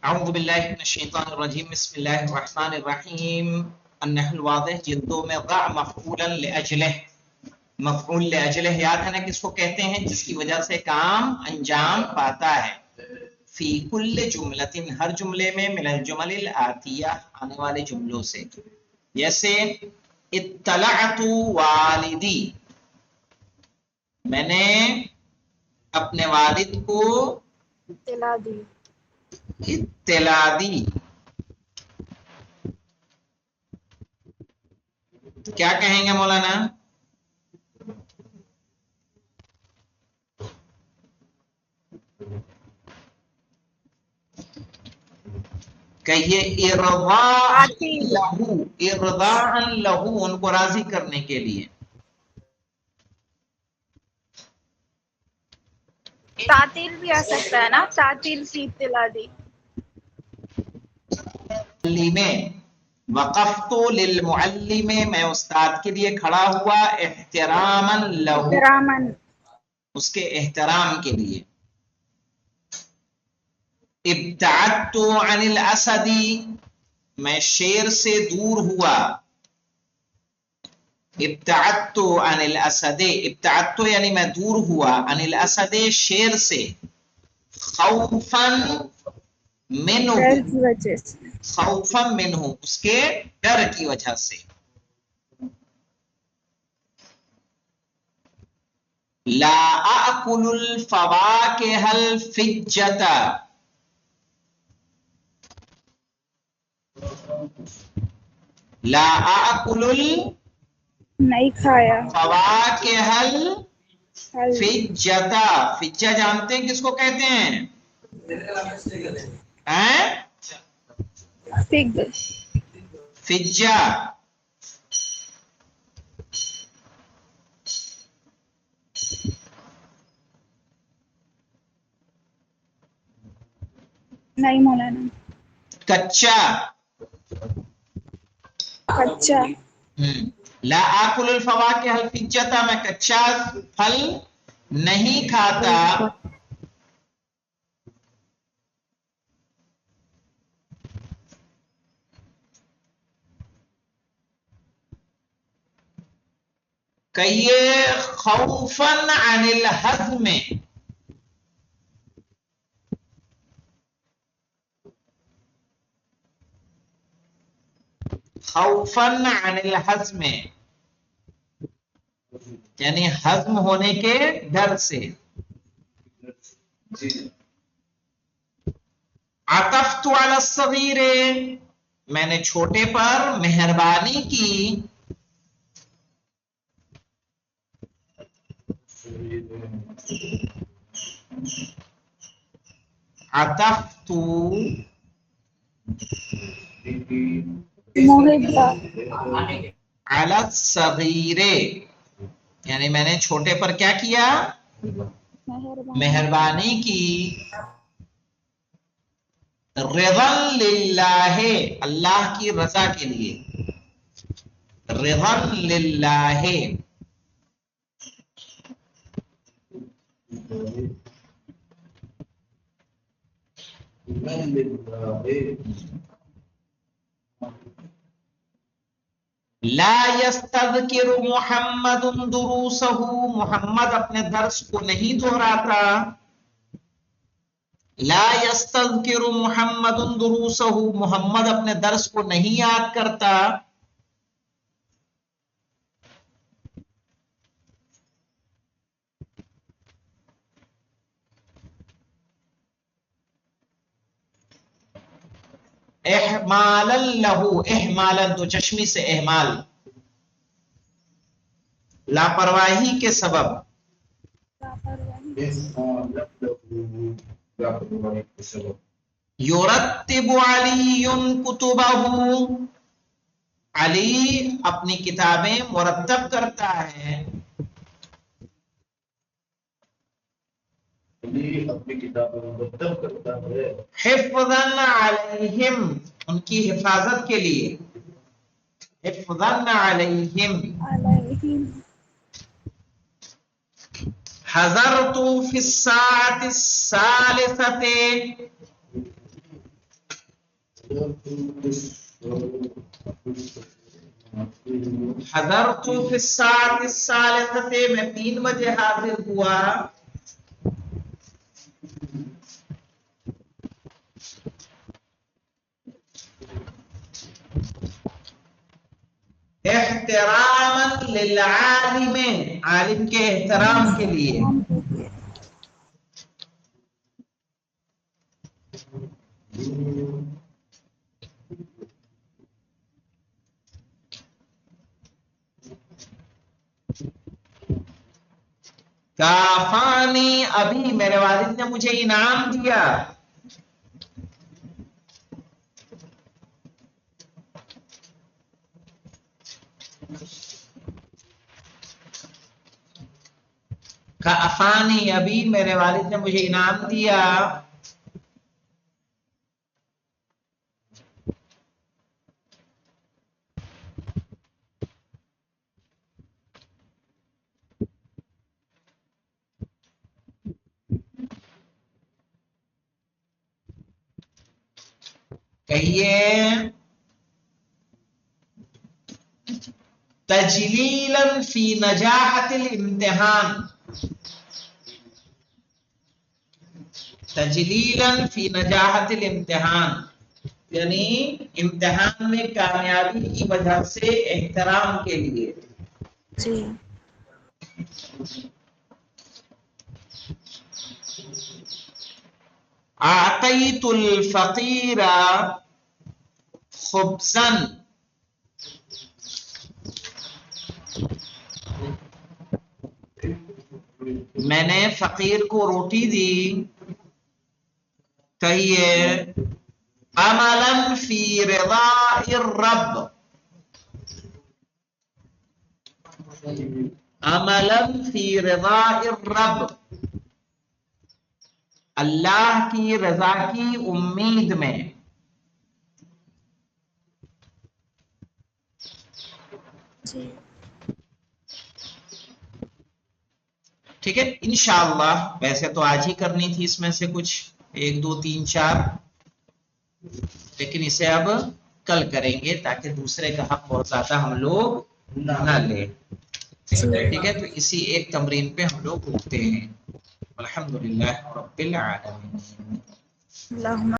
اعوذ باللہ من الشیطان الرجیم بسم اللہ الرحمن الرحیم النحل الواضح جلدوں میں ضع مفعولا لأجلہ، مفعول لأجلہ یاد ہے نا کس کو کہتے ہیں؟ جس کی وجہ سے کام انجام پاتا ہے۔ فی کل جملۃ، ہر جملے میں، من الجمل الآتیہ، آنے والے جملوں سے، جیسے اطلعت والدی، میں نے اپنے والد کو اطلاع دی، اطلاع دی۔ کیا کہیں گے مولانا؟ کہیے ارضاء لہو، ارضاء لہو، ان کو راضی کرنے کے لیے۔ تعطیل بھی آ سکتا ہے نا، تعطیل فی اطلاع دی۔ وقفت للمعلم، میں استاد کے لیے کھڑا ہوا، احتراما لہو، احتراماً، اس کے احترام کے لیے۔ ابتعدت عن الاسد، میں شیر سے دور ہوا۔ ابتعدت عن الاسد، ابتعدت یعنی میں دور ہوا، عن الاسد شیر سے، خوفا منہ، ڈر کی وجہ سے، خوفا منہ اس کے ڈر کی وجہ سے۔ لا آکل الفواکہ الفجۃ، لا آکل نہیں کھایا، الفواکہ حل الفجۃ، فجہ جانتے ہیں کس کو کہتے ہیں؟ فگ، فجہ، نہیں مولانا، کچا۔ کچا، لا آکل الفواکہ الفجۃ، میں کچا پھل نہیں کھاتا۔ کہیے خوفا عن الہضم، خوفا عن الہضم یعنی ہضم ہونے کے ڈر سے۔ عطفت علی الصغیر، میں نے چھوٹے پر مہربانی کی۔ عطفت محبہ، علی الصغیر یعنی میں نے چھوٹے پر کیا کیا؟ مہربانی کی۔ رضا للہ، اللہ کی رضا کے لیے، رضا للہ، لا یستذکر محمد دروسہ، محمد اپنے درس کو نہیں دہراتا۔ لا یستذکر محمد دروسہ، محمد اپنے درس کو نہیں یاد کرتا۔ احمالا لہو، احمالا دو چشمی سے احمال، لاپرواہی کے سبب۔ یرتب علی کتبہ، علی اپنی کتابیں مرتب کرتا ہے۔ اپنی کتابیں مرتب کرتا ہے، حفظا علیہم، ان کی حفاظت کے لیے، حفظا علیہم۔ علیہم، حضرت فی الساعۃ الثالثۃ، حضرت فی الساعة الثالثة، میں 3 بجے حاضر ہوا. احتراما للعالم، عالم کے احترام کے لیے. کافانی ابھی، میرے والد نے مجھے انعام دیا. کافانی ابھی، میرے والد نے مجھے انعام دیا. کہیے تجلیلا فی نجاحت الامتحان، تجلیلا فی نجاحت الامتحان، یعنی امتحان میں کامیابی کی وجہ سے احترام کے لیے. جی اعطیت الفقیر خبزا، میں نے فقیر کو روٹی دی. کہیے عملا فی رضاء الرب، عملا فی رضاء الرب، اللہ کی رضا کی امید میں. جی ٹھیک ہے انشاءاللہ. ویسے تو آج ہی کرنی تھی اس میں سے کچھ 1 2 3 4، لیکن اسے اب کل کریں گے تاکہ دوسرے کا حق بہت زیادہ ہم لوگ نہ لیں. ٹھیک ہے، تو اسی ایک تمرین پہ ہم لوگ رکتے ہیں. الحمدللہ رب العالمین. اللہم